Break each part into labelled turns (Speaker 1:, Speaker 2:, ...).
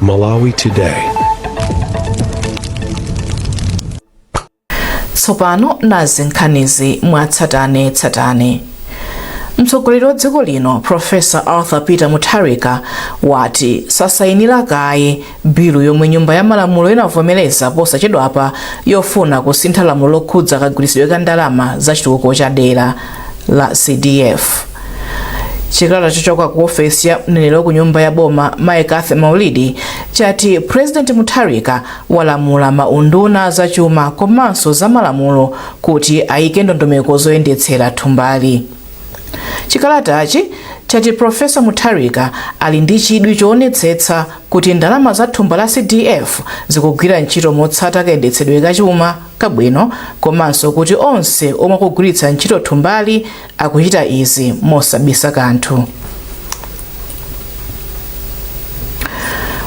Speaker 1: Malawi Today.
Speaker 2: Tsopano nazi nkhanizi mwatsatanetsatane. Mtsogoleri wa dziko lino Professor Arthur Peter Mutharika wati sasayinira kaye bilu yomwe nyumba ya malamulo inavomereza posachedwapa yofuna kusintha lamulo lokhudza kagwiritsidwe ka ndalama za chitukuko cha dera la CDF. Chikalata chochoka ku ofesi ya mneneri ku nyumba ya boma Mike Arthur Maulidi chati President Mutharika walamula maunduna za chuma komanso za malamulo kuti ayike ndondomeko zoyendetsera thumbali. Chikalatachi chati Professor Mutharika ali ndi chidwi choonetsetsa kuti ndalama za thumba la CDF zikugwira ntchito motsata kayendetsedwe ka chuma kabwino komanso kuti onse omwe akugwiritsa ntchito thumbali akuchita izi mosabisa kanthu.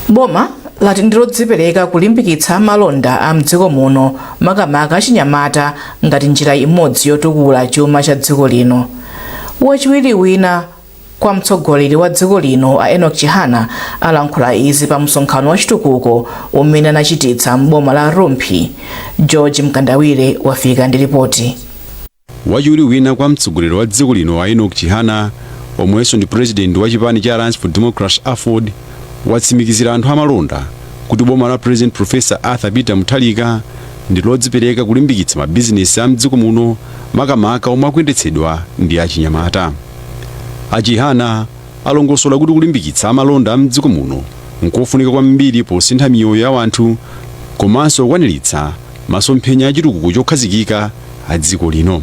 Speaker 2: Boma lati ndilodzipereka kulimbikitsa malonda a mdziko muno makamaka achinyamata ngati njira imodzi yotukula chuma cha dziko lino. Wachiwiri wina kwa mtsogoleri wa dziko lino a Enoch Chihana alankhula izi pa msonkhano wa chitukuko umene anachititsa m'boma la Rumpi. George Mkandawire wafika ndi ripoti.
Speaker 3: Wachiwiri wina kwa mtsogoleri wa dziko lino a Enoch Chihana omwenso ndi president wa chipani cha Alliance for Democracy AFOD watsimikizira anthu amalonda kuti boma la President Professor Arthur Peter Mutharika ndi lodzipereka kulimbikitsa mabizinesi a mdziko muno makamaka omwe akuyendetsedwa ndi achinyamata. Achihana alongosola kuti kulimbikitsa amalonda a mdziko muno nkofunika kwambiri posintha miyoyo ya anthu komanso kukwaniritsa masomphenya a chitukuko chokhazikika a dziko lino.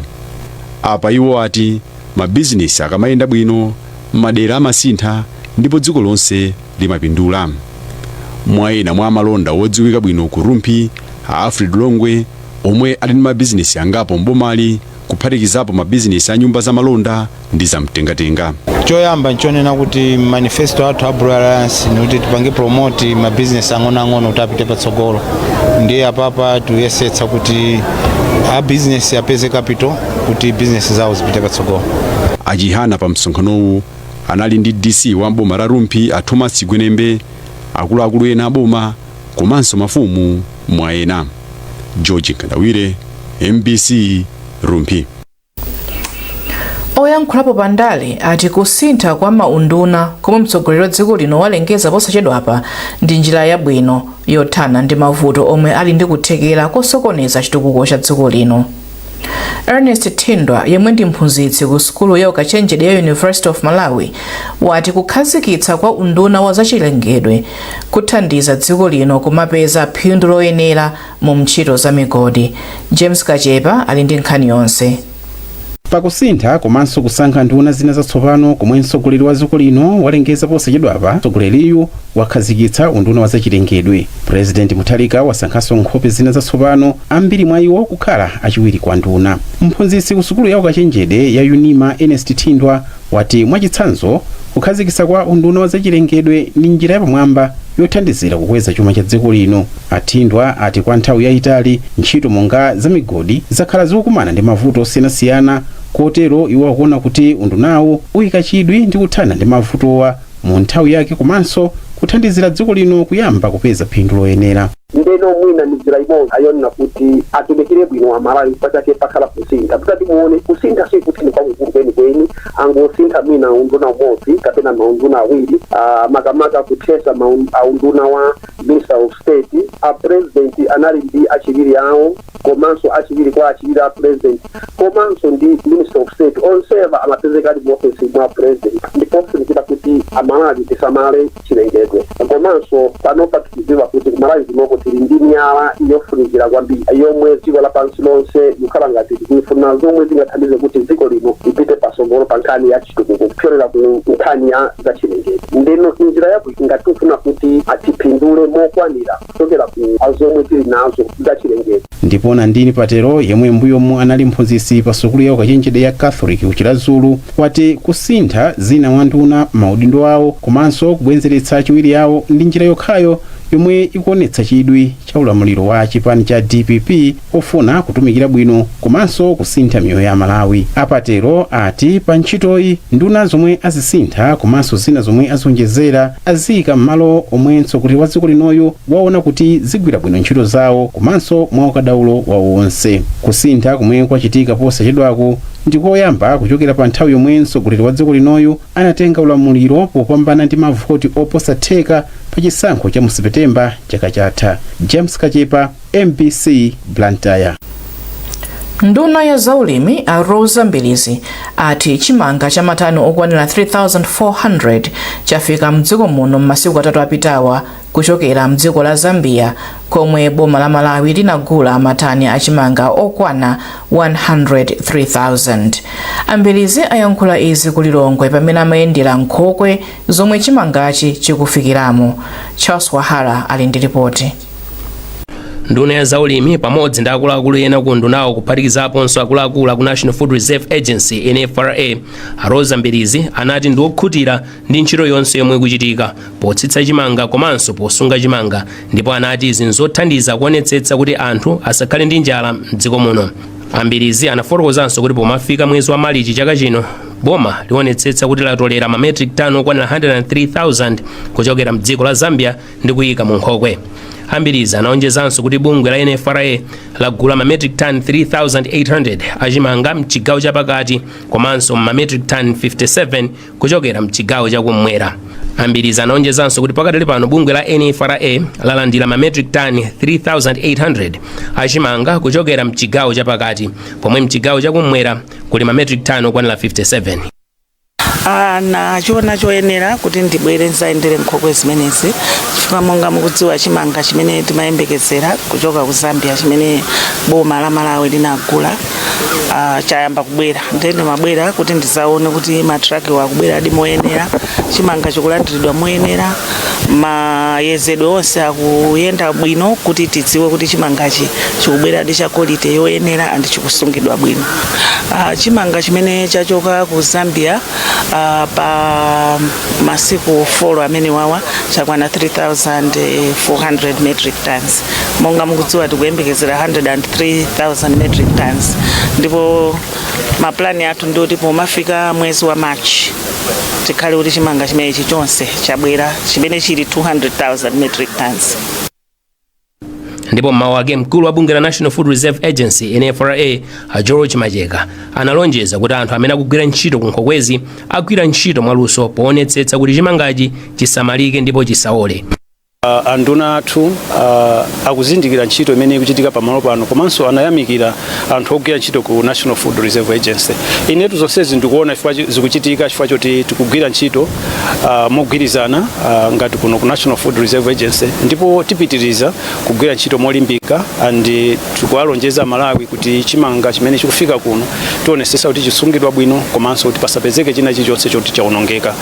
Speaker 3: Apa iwo ati mabizinesi akamayenda bwino madera amasintha ndipo dziko lonse limapindula. Mwaina mwa amalonda wodziwika bwino ku Rumpi a Alfred Longwe omwe ali ndi mabizinesi angapo mbomali kuphatikizapo mabizinesi a nyumba za malonda ndi za mtengatenga.
Speaker 4: Choyamba nchonena kuti manifesto athu a Blue Alliance ni kuti tipange promote mabizinesi ang'ono kuti apite patsogolo. Ndiye apapa tuyesetsa kuti a business apeze capital kuti business zawo zipite patsogolo.
Speaker 3: Achihana pa msonkhanowu anali ndi DC wa boma la Rumpi a Thomas Gwenembe, akuluakulu ena aboma komanso mafumu mwa ena. George Mkandawire, MBC Rumpi.
Speaker 2: Oyankhulapo pandale ati kusintha kwa maunduna komwe mtsogoleri wa dziko lino walengeza posachedwapa ndi njira yabwino yothana ndi mavuto omwe ali ndi kuthekera kosokoneza chitukuko cha dziko lino. Ernest Tindwa yemwe ndi mphunzitsi ku sukulu ya ukachenjede ya University of Malawi wati kukhazikitsa kwa unduna wa zachilengedwe kuthandiza dziko lino kumapeza phindu loyenera mu ntchito za migodi. James Kachepa ali ndi nkhani yonse.
Speaker 5: Pakusintha komanso kusankha nduna zina zatsopano komwe mtsogoleri wa dziko lino walengeza posachedwapa, mtsogoleriyu wakhazikitsa unduna wa zachilengedwe. President Mutharika wasankhanso nkhope zina zatsopano, ambiri mwa iwo kukhala achiwiri kwa nduna. Mphunzitsi ku sukulu ya ukachenjede ya UNIMA Ernest Tindwa wati mwachitsanzo kukhazikitsa kwa unduna wa zachilengedwe ndi njira yapamwamba yothandizira kukweza chuma cha dziko lino. Atindwa ati kwa nthawi yayitali ntchito monga za migodi zakhala zikukumana ndi mavuto osiyanasiyana, kotero iwo akuona kuti undunawo uyika chidwi ndi kuthana ndi mavutowa mu nthawi yake komanso kuthandizira dziko lino kuyamba kupeza phindu loyenera.
Speaker 6: Ndeno mwina njira imodzi ayona kuti atumikire bwino Amalawi pachake pakhala kusintha. Kuti muone kusintha si kuti ni kwa mkulu kweni angosintha mwina unduna umodzi kapena maunduna awiri, makamaka kuthesa unduna wa Minister of State. A president anali ndi achiviri awo komanso achiviri kwa achiviri a president komanso ndi Minister of State onseva amapezeka ndi office mwa president. Ndipo funikira kuti Amalawi tisamale chilengedwe komanso panopa tiziva kuti Amalawi zimoko tili ndi miyala yofunikira kwambiri yomwe dziko lapansi lonse likhala ngati likufuna zomwe zingathandize kuti dziko lino lipite patsogolo pa nkhani ya chitukuko kupyolera ku nkhani ya zachilengedwe. Ndeno njira yabwino ngati tifuna kuti atipindule mokwanira kuchokera ku azomwe tili nazo zachilengedwe.
Speaker 5: Ndipo Nandini Patero yemwe mbuyomu anali mphunzitsi pa sukulu ya ukachenjede ya Catholic ku Chilazulu wati kusintha zina mwa nduna maudindo awo komanso kubwenzeretsa chiwiri yawo ndi njira yokhayo yomwe ikuonetsa chidwi cha ulamuliro wa chipani cha DPP ofuna kutumikira bwino komanso kusintha miyoyo ya Malawi. Apatero ati pa ntchitoyi nduna zomwe azisintha komanso zina zomwe azonjezera aziyika m'malo omwenso kuti wa dziko linoyo waona kuti zigwira bwino ntchito zawo komanso mwa ukadaulo wawo onse. Kusintha kumwe kwachitika posachedwako ndikoyamba kuchokera pa nthawi yomwenso mtsogoleri wa dziko linoyo anatenga ulamuliro popambana ndi mavoti oposa theka pa chisankho cha mu Septemba chaka chatha. James Kachepa, MBC, Blantyre.
Speaker 2: Nduna ya zaulimi a Rosa Mbilizi ati chimanga cha matani okwanira 3,400 chafika mdziko muno m'masiku atatu apitawa kuchokera mdziko la Zambia, komwe boma la Malawi linagula matani achimanga okwana 103,000. Ambilizi ayankhula izi ku Lilongwe pamene amayendera nkhokwe zomwe chimangachi chikufikiramo. Charles Wahara ali ndi ripoti.
Speaker 1: Nduna ya zaulimi pamodzi ndi akuluakulu ena ku ndunawo kuphatikizaponso akuluakulu ku National Food Reserve Agency NFRA, Rosa Mbilizi anati ndi okhutira ndi ntchito yonse yomwe ikuchitika potsitsa chimanga komanso posunga chimanga, ndipo anati izi nzothandiza kuonetsetsa kuti anthu asakhale ndi njala m'dziko muno. Mbilizi anafotokozanso kuti pomafika mwezi wa Marichi chaka chino boma liwonetsetsa kuti latolera ma metric ton okwanira 103,000 kuchokera mdziko la Zambia ndi kuyika mu nkhokwe. Mbilizi anaonjezanso kuti bungwe la NFRA lagula ma metric ton 3,800 achimanga mchigawo chapakati komanso ma metric ton 57 kuchokera mchigawo chakumwera. Mbilizi anaonjezanso kuti pakadali pano bungwe la NFRA lalandira ma metric ton 3,800 achimanga kuchokera mchigawo chapakati, pomwe mchigawo chakumwera kuli ma metric ton okwanira 57.
Speaker 7: Nachiona choyenera kuti ndibwere nzayendere nkhokwe zimenezi chifukwa monga mukudziwa chimanga chimene timayembekezera kuchoka ku Zambia chimene boma la Malawi linagula chayamba kubwera, ndende mabwera kuti ndizaone kuti matraki wakubwera adi moyenera, chimanga chikulandiridwa moyenera, mayezedwe onse akuyenda bwino kuti tidziwe kuti chimangachi chikubwera adi cha quality yoyenera andi chikusungidwa bwino. Chimanga chimene chachoka ku Zambia pa masiku 4 amene wawa chakwana 3,400 metric tons. Monga mukudziwa tikuyembekezera 103,000 metric tons. Ndipo maplani athu ndi kuti pomafika mwezi wa March tikhale kuti chimanga chimenechi chonse chabwera chimene chili 200,000 metric tons.
Speaker 1: Ndipo mmawa ake mkulu wa bunge la National Food Reserve Agency NFRA George Majeka analonjeza kuti anthu amene akugwira ntchito ku nkhokwezi agwira ntchito mwaluso poonetsetsa kuti chimangachi chisamalike ndipo chisaole.
Speaker 8: Anduna athu akuzindikira ntchito imene ikuchitika pamalo pano komanso anayamikira anthu ogwira ntchito ku National Food Reserve Agency. Inetu zonsezi ndikuona chifukwa zikuchitika chifukwa choti tikugwira ntchito mogwirizana ngati kuno ku National Food Reserve Agency, ndipo tipitiriza kugwira ntchito molimbika and tikuwalonjeza Malawi kuti chimanga chimene chikufika kuno tionesesa kuti chisungidwa bwino komanso kuti pasapezeke china chilichonse choti chaonongeka.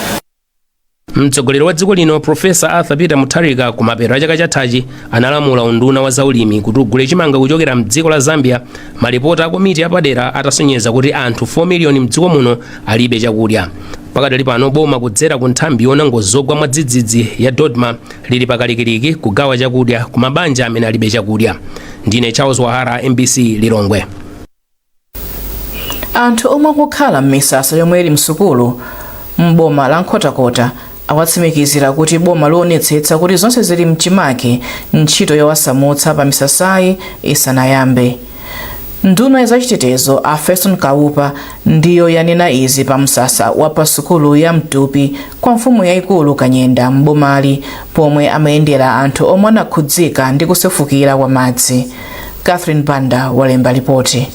Speaker 1: Mtsogoleri wa dziko lino Profesa Arthur Peter Mutharika kumapeto a chaka chathachi analamula unduna wa zaulimi kuti ugule chimanga kuchokera mdziko la Zambia, malipoti a komiti apadera atasonyeza kuti anthu 4 miliyoni mdziko muno alibe chakudya. Pakadali pano boma kudzera ku nthambi yona ngozogwa mwadzidzidzi ya Dodma lili pakalikiliki kugawa chakudya ku mabanja amene alibe chakudya. Ndine Charles Wahara, MBC, Lilongwe.
Speaker 2: Anthu omwe akukhala m'misasa yomwe ili msukulu m'boma la Nkhotakota awatsimikizira kuti boma lionetsetsa kuti zonse zili mchimake ntchito yowasamutsa pa misasayi isanayambe. Nduna ya zachitetezo a Feston Kaupa ndiyo yanena izi pa msasa wa pa sukulu ya Mtupi kwa mfumu yayikulu Kanyenda m'bomali, pomwe amayendera anthu omwe anakhudzika ndi kusefukira kwa madzi. Catherine Banda walemba ripoti.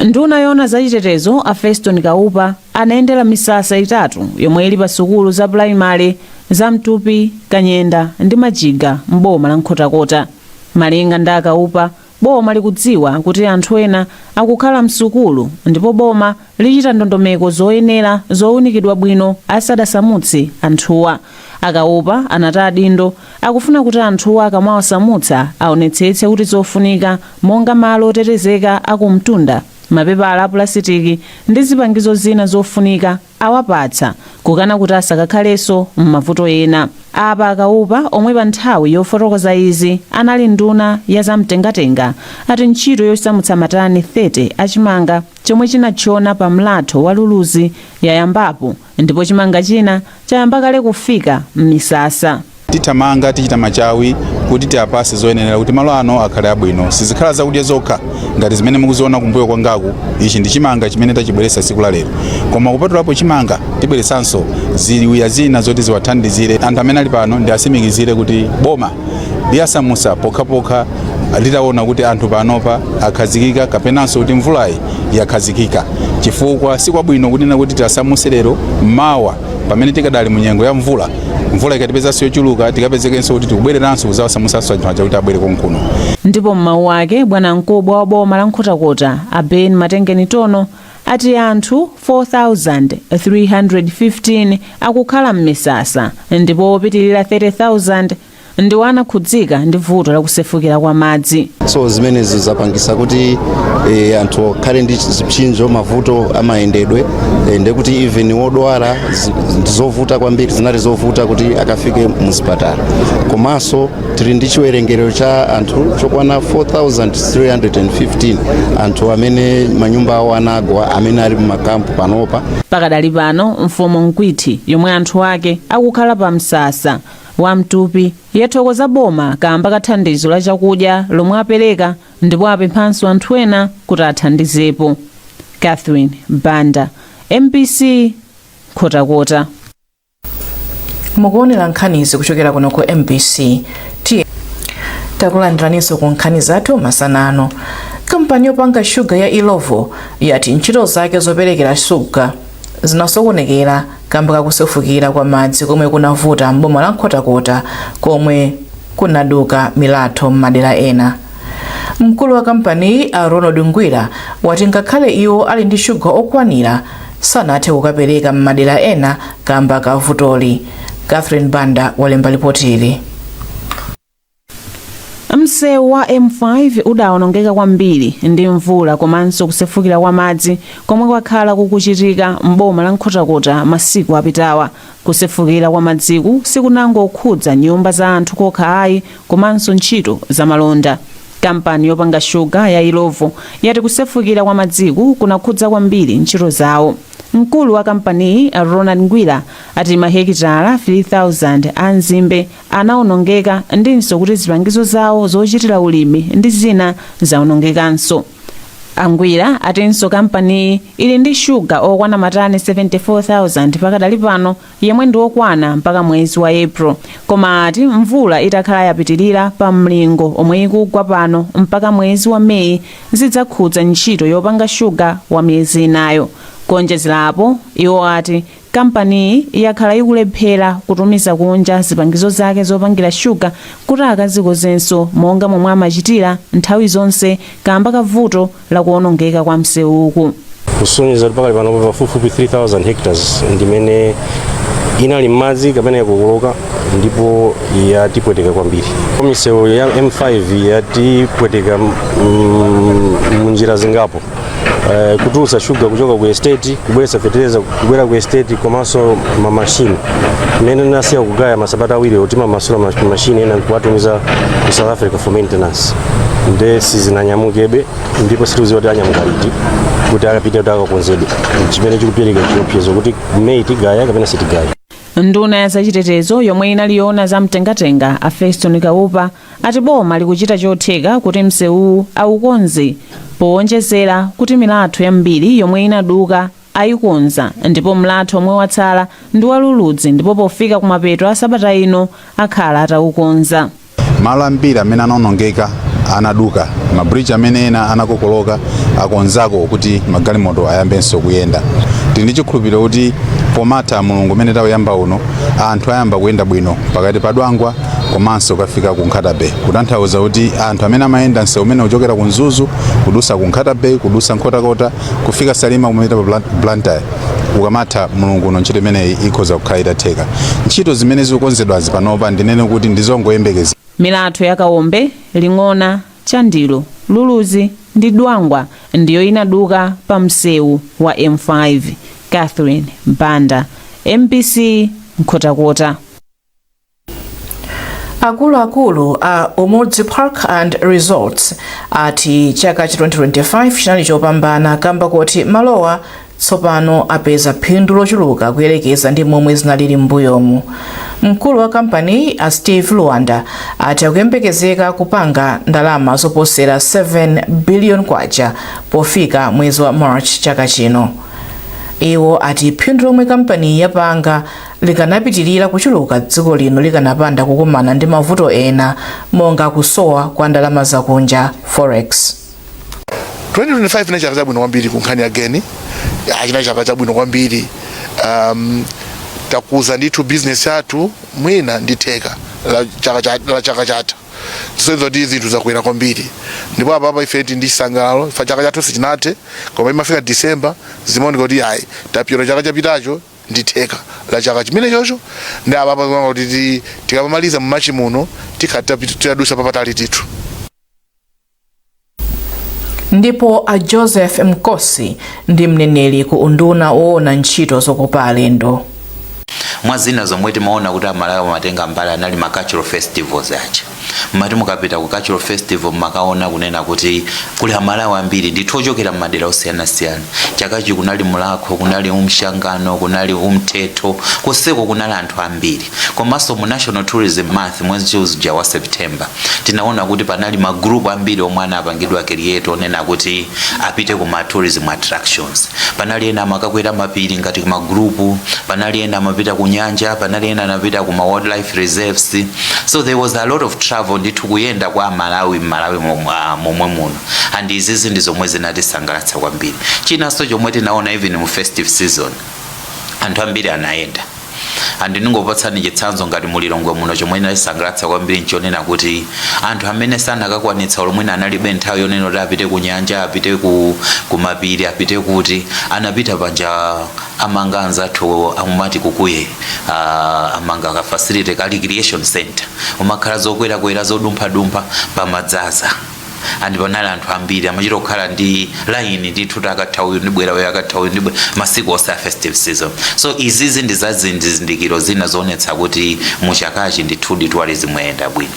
Speaker 9: Nduna yona zachitetezo a Feston Kaupa anayendera misasa itatu yomwe ili pa sukulu za primary za Mtupi, Kanyenda ndi Majiga m'boma la Nkhotakota. Malinga ndi Kaupa, boma likudziwa kuti anthu ena akukhala msukulu ndipo boma lichita ndondomeko zoyenera zowunikidwa bwino asadasamutse anthuwa. Kaupa anati adindo akufuna kuti anthuwa akamwawasamutsa aonetsetse kuti zofunika monga malo otetezeka akumtunda mapepala a pulasitiki ndi zipangizo zina zofunika awapatsa, kukana kuti asakakhalenso m'mavuto ena. Apa Kaupa, omwe pa nthawi yofotokoza izi anali nduna ya zamtengatenga, ati ntchito yosamutsa matani 30 achimanga chomwe chinatchiona pa mlatho wa Luluzi yayambapo, ndipo chimanga china chayamba kale kufika m'misasa.
Speaker 10: Titamanga tichita machawi kuti tiapase zoyenera kuti malo ano akhale abwino, sizikhala zakudya zokha ngati zimene mukuziona kumbuyo kwangaku. Ichi ndi chimanga chimene tachibweretsa tsiku la lero, koma kupatulapo chimanga tibweretsanso ziwiya zina zoti ziwathandizire anthu amene ali pano ndi asimikizire kuti boma liyasamusa pokhapokha litaona kuti anthu panopa akhazikika kapenanso kuti mvulayi yakhazikika, chifukwa sikwabwino kunena kuti tiyasamuse lero mawa pamene tikadali mu nyengo ya mvula ikatipezanso yochuluka tikapezekenso kuti tikubwereranso kuzawasamusanso anthu aja kuti abwere konkuno.
Speaker 9: Ndipo m'mawu ake bwana mkubwa wa boma la Nkhotakota Ben Matengeni Tono ati anthu 4,315 akukhala m'misasa, ndipo opitirira 30,000 ndiwo anakhudzika ndi vuto la kusefukira kwa madzi.
Speaker 11: So zimenezi zapangisa kuti anthu akhale ndi zipsinjo mavuto amayendedwe, ndekuti even wodwala ndizovuta kwambiri, zinali zovuta kuti akafike muzipatala. Komanso tili ndi chiwerengero cha anthu chokwana 4,315 anthu amene manyumba awo anagwa amene ali mumakampu panopa.
Speaker 9: Pakadali pano mfumu Nkwiti yomwe anthu ake akukhala pa msasa wa Mtupi yathokoza boma kamba kathandizo la chakudya lomwe apereka, ndipo apemphanso anthu ena kuti athandizepo. Catherine Banda, MBC, Nkhotakota.
Speaker 2: Mukuonera nkhanizi kuchokera kuno ku MBC. Takulandiraniso ku nkhani zathu masanano. Kampani yopanga shuga ya Ilovo yati ntchito zake zoperekera shuga zinasokonekera kamba kakusefukira kwa madzi komwe kunavuta m'boma la Nkhotakota komwe kunaduka milatho m'madera ena. Mkulu wa kampani Ronald Ngwira wati ngakhale iwo ali ndi shuga okwanira sanathe kukapereka m'madera ena kamba kavutoli. Catherine Banda walemba ripotili.
Speaker 9: Msewu wa M5 udawonongeka kwambiri ndi mvula komanso kusefukira kwa madzi komwe kwakhala kukuchitika m'boma la Nkhotakota masiku apitawa. Kusefukira kwa madziku sikunangokhudza nyumba za anthu kokha ayi komanso ntchito za malonda. Kampani yopanga shuga ya Ilovo yati kusefukira kwa madziku kunakhudza kwambiri ntchito zawo. Mkulu wa kampani Ronald Ngwira ati mahekitala 3,000 anzimbe anawonongeka ndinso kuti zipangizo zawo zochitira ulimi ndi zina zawonongekanso. Angwira atinso kampani ili ndi shuga okwana matani 74,000 pakadali pano yemwe ndi okwana mpaka mwezi wa April, koma ati mvula itakhala yapitirira pa mlingo omwe ikugwa pano mpaka mwezi wa Meyi zidzakhudza ntchito yopanga shuga wa miyezi inayo. Kuonjezerapo iwo ati kampani yakhala ikulephera kutumiza kunja zipangizo zake zopangira shuga kuti akazikozenso monga momwe amachitira nthawi zonse kamba kavuto la kuonongeka kwa msewuku.
Speaker 12: Kusonyeza pakali pano pafupifupi 3,000 hectares ndimene inali m'madzi kapena yakukoloka ndipo yatipweteka kwambiri. Misewu ya M5 yatipweteka munjira zingapo. Kutulutsa shuga kuchoka ku estate kubweretsa fertilizer kubwera ku estate komanso mamashini imene nasiya kugaya masabata awiri oti mamasula mashini ena kuwatumiza ku South Africa for maintenance. Nde sizinanyamukebe ndipo situziwa kuti anyamuka liti kuti akapita kuti akakonzedwe chimene chikupirika chiopsezo kuti Meyi tigaya kapena sitigaya.
Speaker 9: Nduna ya zachitetezo yomwe inaliona za mtengatenga Feston Kaupa ati boma likuchita chotheka kuti msewu aukonze powonjezera kuti milatho yambiri yomwe inaduka ayikonza, ndipo mlatho omwe watsala ndi wa Luludzi ndipo pofika kumapeto a sabata ino akhala ataukonza.
Speaker 10: Malo ambiri amene anawonongeka anaduka, mabridge amene ena anakokoloka akonzako kuti magalimoto ayambenso kuyenda. Tili ndi chikhulupiriro kuti pomata mulungu umene tawuyamba uno anthu ayamba kuyenda bwino pakati pa Dwangwa komanso kafika ku Nkhatabe, kutanthauza kuti anthu amene amayenda msewu umene uchokera ku Nzuzu kudusa ku Nkhatabe kudusa Nkhotakota kufika Salima kumapita pa Blantyre ukamatha mulungu uno ntchito imene ikhoza kukhala itatheka. Ntchito zimene zikukonzedwazi panopa ndinene kuti ndizongoyembekeza.
Speaker 9: Milatho ya Kaombe, Ling'ona, Chandilo, Luluzi ndi dwangwa ndiyo inaduka pa msewu wa M5. Catherine Banda, MBC Nkhotakota.
Speaker 2: Akuluakulu a Umodzi Park and Resorts ati chaka cha 2025 chinali chopambana kamba kuti malowa tsopano apeza phindu lochuluka kuyelekeza ndi momwe zinalili m'mbuyomu. Mkulu wa kampani a Steve Luanda ati akuyembekezeka kupanga ndalama zoposera 7 billion kwacha pofika mwezi wa March chaka chino. Iwo ati phindu lomwe kampani yapanga likanapitirira kuchuluka dziko lino likanapanda kukumana ndi mavuto ena monga kusowa kwa ndalama zakunja forex.
Speaker 13: 2025 ina chaka chabwino kwambiri kunkhani ageni achina chaka chabwino kwambiri takuza ndithu business yathu mwina nditheka la chaka chatha zisenzo ndi zinthu zakwera kwambiri ndipo apa ife ndisangalo fa chaka chathu sichinathe koma imafika December zimaoneka kuti ayi tapyora chaka chapitacho nditheka la chaka chimene chocho ndi apa kuti tikamaliza mu March muno tikatadusa papatali tithu.
Speaker 2: Ndipo a Joseph Mkosi ndi mneneri ku unduna woona ntchito zokopa alendo.
Speaker 14: Mwazina zomwe timaona kuti amalawi matenga mbali anali ma cultural festivals acha. Mmati mukapita ku cultural festival makaona kunena kuti kuli amalawi ambiri ndithu ochokera m'madera osiyanasiyana. Chakachi kunali mulakho, kunali umshangano, kunali umthetho, kuseko kunali anthu ambiri. Komanso mu National Tourism Month mwezi uja wa September tinaona kuti panali magrupu ambiri omwe anapangidwa create onena kuti apite ku ma tourism attractions. Panali ena makakwera mapiri ngati ku magrupu, panali ena amapita ku nyanja, panali ena anapita ku ma wildlife reserves. So there was a lot of travel ndithu kuyenda kwa Malawi momwe muno, and izizi ndi zomwe zinatisangalatsa kwambiri. Chinanso chomwe tinaona even mu festive season anthu ambiri anayenda, andi ndingopatsani chitsanzo ngati mulilongwe muno chomwe inatisangalatsa kwambiri nchonena kuti anthu amene sanakakwanitsa olomwe analibe nthawi yonena kuti apite ku nyanja, apite ku mapiri, apite kuti anapita panja amanga anzathu amumati kukuye amanga ka facility ka recreation center umakhala zokwera zodumpha pamadzaza. And panali anthu ambiri amachita kukhala ndi line ndithu takathawi ndibwera yakathawi ndibwera masiku osa festive season. So izizi ndi zazindikiro zina zoonetsa kuti muchakachi ndithu twali zimuyenda bwino.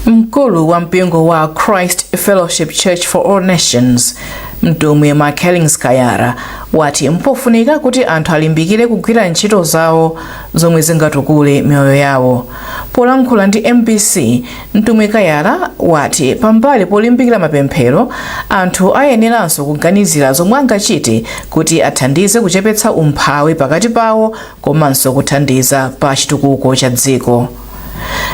Speaker 2: Mkulu wa mpingo wa Christ Fellowship Church for All Nations mtumwi Makellings Kayara wati mpofunika kuti anthu alimbikire kugwira ntchito zawo zomwe zingatukule mioyo yawo. Polankhula ndi MBC, mtumwi Kayara wati pambali polimbikira mapemphero anthu ayeneranso kuganizira zomwe angachite kuti athandize kuchepetsa umphawi pakati pawo komanso kuthandiza pa chitukuko cha dziko.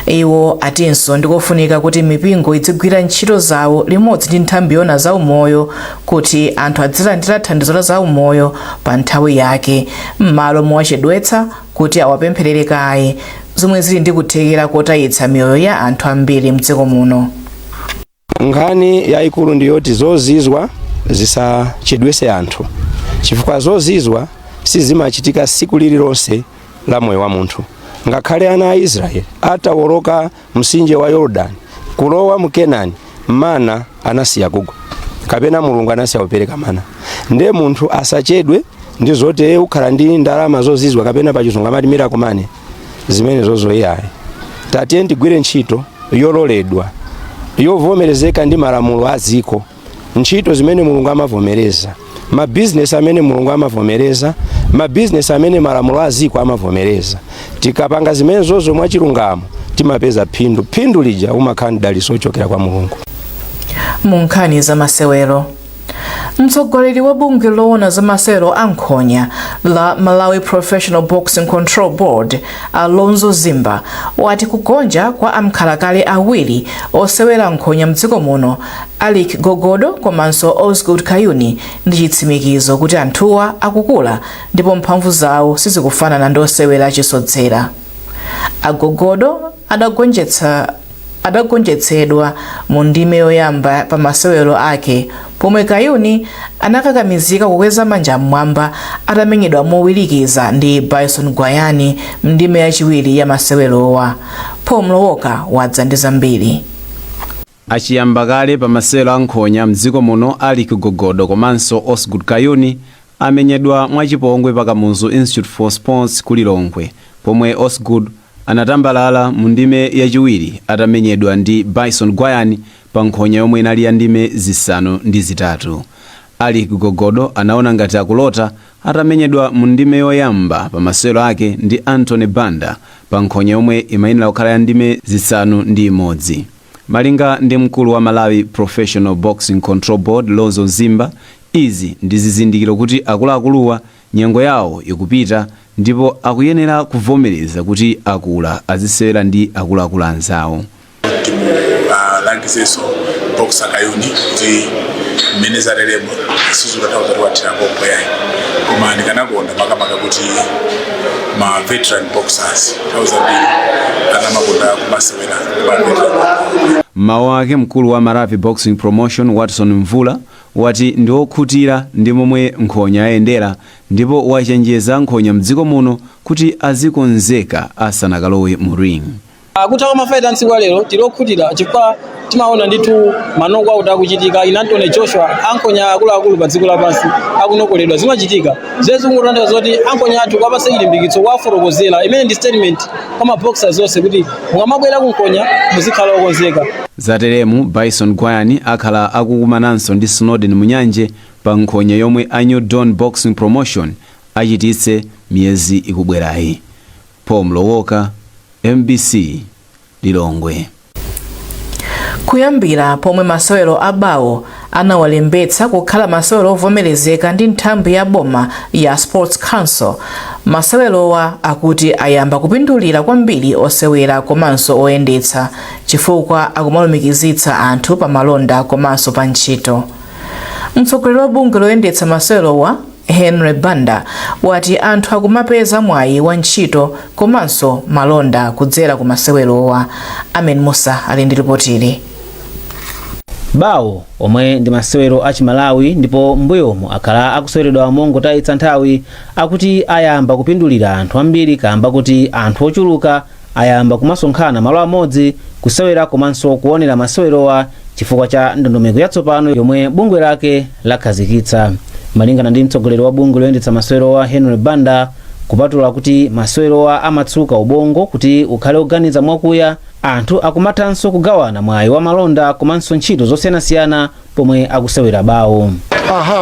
Speaker 2: Iwo atinso ndikofunika kuti mipingo idzigwira ntchito zawo limodzi ndi nthambi yona za umoyo kuti anthu adzilandira thandizo la za umoyo pa nthawi yake m'malo mowachedwetsa kuti awapempherere kaye, zomwe zili ndi kuthekera kotayitsa miyoyo ya anthu ambiri mdziko muno.
Speaker 15: Nkhani yayikulu ndiyoti zozizwa zisachedwese anthu, chifukwa zozizwa sizimachitika siku lililonse la moyo wa munthu. Ngakhale ana a Israeli atawoloka msinje wa Yordan kulowa mu Kenani, mana anasiya kugwa kapena Mulungu anasiya kupereka mana. Nde munthu asachedwe ndi zote ukhala ndi ndalama zozizwa kapena pachizungu amati miracle money zimene zozoyayi. Tatiye ndigwire ntchito yololedwa yovomerezeka ndi malamulo a dziko, ntchito zimene Mulungu amavomereza, ma business amene Mulungu amavomereza, ma business amene malamulo a dziko amavomereza. Tikapanga zimene zozo mwachilungamo timapeza phindu lija umakhala daliso ochokera kwa Mulungu.
Speaker 2: Mu nkhani za masewero, mtsogoleri wa bungwe loona za masewero ankhonya la Malawi Professional Boxing Control Board Alonzo Zimba wati kugonja kwa amkhalakale awiri osewera nkhonya mdziko muno Alik Gogodo komanso Osgood Kayuni ndi chitsimikizo kuti anthuwa akukula ndipo mphamvu zawo sizikufanana ndi osewera chisodzera. Agogodo adagonjetsedwa mu ndime yoyamba pa masewero ake, pomwe Kayuni anakakamizika kukweza manja mmwamba atamenyedwa mowirikiza ndi Bison Gwayani mndime yachiwiri ya masewerowa. Pomlowoka wadza ndi zambiri.
Speaker 3: achiyamba kale pa masewero ankhonya mdziko muno ali kugogodo komanso Osgood Kayuni amenyedwa mwachipongwe pa Kamuzu Institute for Sports ku Lilongwe, pomwe Osgood anatambalala mu ndime yachiwiri atamenyedwa ndi Bison Gwayani pa nkhonya yomwe inali ya ndime zisanu ndi zitatu. Ali kugogodo anaona ngati akulota atamenyedwa mu ndime yoyamba pa masewero ake ndi Anthony Banda pa nkhonya yomwe imayenera kukhala ya ndime zisanu ndi imodzi. Malinga ndi mkulu wa Malawi Professional Boxing Control Board Lozo Zimba, izi ndi zizindikiro kuti akuluakuluwa nyengo yawo ikupita ndipo akuyenera kuvomereza kuti akula azisewera ndi akuluakulu anzawo.
Speaker 16: Langizeso boxer Kayuni kuti meneza lelemo sizula tawo zati watira boko yayi koma ndikanakonda makamaka kuti ma veteran boxers tawo zambiri anamakonda kumasewera ma veteran.
Speaker 3: Mawu ake mkulu wa Malawi Boxing Promotion Watson Mvula wati ndi okhutira ndi momwe nkhonya yayendera ndipo wachenjeza nkhonya mdziko muno kuti azikonzeka asanakalowe mu ring.
Speaker 17: Kuthawa mafaita ntsiku lero tilokhutira chifukwa timaona ndithu manongo auti akuchitika ina Anthony Joshua ankhonya akuluakulu pa dziko lapansi akunokoledwa zimachitika zezi kungotanthauza zoti ankhonya athu kwapasa chilimbikitso kwafotokozera imene ndi statement kwa maboxers onse kuti mukamabwera kunkhonya muzikhala okonzeka.
Speaker 3: Zateremu Bison Gwayani akhala akukumananso ndi Snowden Munyanje pa nkhonya yomwe a New Dawn Boxing Promotion achititse miyezi ikubwerayi. Paul Mlowoka, MBC, Lilongwe.
Speaker 2: Kuyambira pomwe masewero abawo anawalembetsa kukhala masewero ovomerezeka ndi nthambi ya boma ya Sports Council, masewerowa akuti ayamba kupindulira kwambiri osewera komanso oyendetsa chifukwa akumalumikizitsa anthu pa malonda komanso pa ntchito. Mtsogoleri wa bungwe loyendetsa masewerowa Henry Banda wati anthu akumapeza mwayi wa ntchito komanso malonda kudzera ku masewerowa. Amen Musa ali ndi ripotili.
Speaker 18: Bawo omwe ndi masewero a Chimalawi ndipo mbuyomo akhala akuseweredwa mongotayitsa nthawi akuti ayamba kupindulira anthu ambiri kamba kuti anthu ochuluka ayamba kumasonkhana malo amodzi kusewera komanso kuonera masewerowa chifukwa cha ndondomeko yatsopano yomwe bungwe lake lakhazikitsa. Malingana ndi mtsogoleri wa bungwe loyendetsa masewerowa Henry Banda, kupatula kuti masewerowa amatsuka ubongo kuti ukhale oganiza mwakuya, anthu akumathanso kugawana mwayi wa malonda komanso ntchito zosiyanasiyana pomwe akusewera bawo.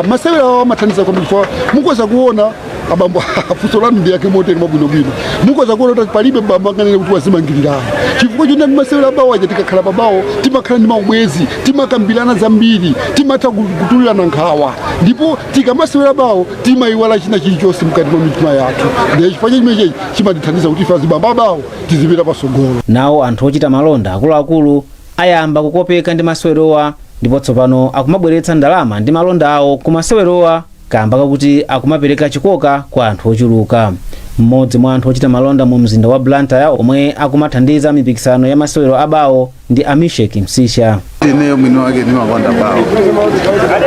Speaker 19: Masewera amathandiza kwambiri kwa mukoza kuona abambo afuso lanu ndi yake moteri mabwinobwino mukoza kuona kuti palibe bamba nganene kuti wazimangirira chifukwa chonde masewera bawo aja tikakhala pabawo timakhala ndi maubwezi timakambirana zambiri timatha kutulirana nkhawa ndipo tikamasewera bawo timayiwala china chilichonse mkati mwa mitima yathu ndiye chifukwa chimenechi chimatithandiza kuti ife azibamba bawo tizipita pasogolo.
Speaker 18: Nawo anthu ochita malonda akuluakulu ayamba kukopeka ndi masewerowa ndipo tsopano akumabweretsa ndalama ndi malonda awo ku masewerowa kamba kakuti akumapereka chikoka kwa anthu ochuluka. Mmodzi mwa anthu ochita malonda mu mzinda wa Blantyre omwe akumathandiza mipikisano ya masewero abawo ndi Amishek Msisha.
Speaker 10: Ineyo mwini wake ndimakonda bawo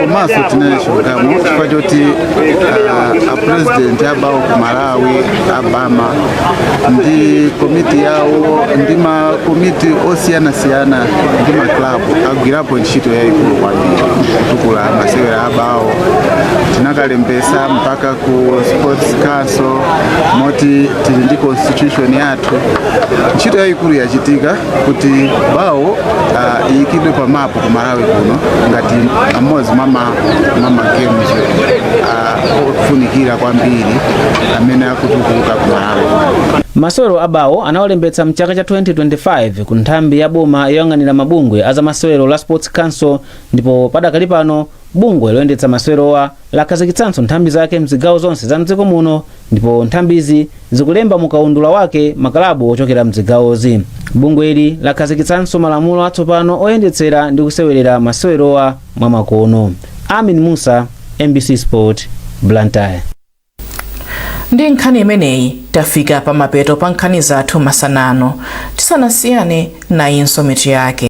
Speaker 10: komanso tinene chilungamo chifukwa choti apresident abawo ku Malawi Obama ndi komiti yawo ndi makomiti osiyanasiyana ndi maklabu agwirapo ntchito yayikulu kwambiri kutukula masewera abawo. Tinakalembesa mpaka ku Sports Council moti tili ndi constitution yathu. Ntchito yayikulu yachitika kuti bawo iyikidwe pa mapu ku Malawi kuno ngati amodzi mwa games ofunikira kwambiri amene akutukuka ku Malawi.
Speaker 18: Masewero abawo anawalembetsa mchaka cha 2025 ku nthambi ya boma yoyang'anira mabungwe a masewero la Sports Council ndipo padakali pano bungwe loyendetsa masewerowa lakhazikitsanso nthambi zake mzigawo zonse za mdziko muno ndipo nthambizi zikulemba mukaundula wake makalabu ochokera mzigawozi. Bungweli lakhazikitsanso malamulo atsopano oyendetsera ndi kusewerera masewerowa mwa makono. Amin Musa, MBC Sport, Blantyre.
Speaker 2: Ndi nkhani imeneyi tafika pa mapeto pa nkhani zathu masanano. Tisanasiyane na inso mitu yake.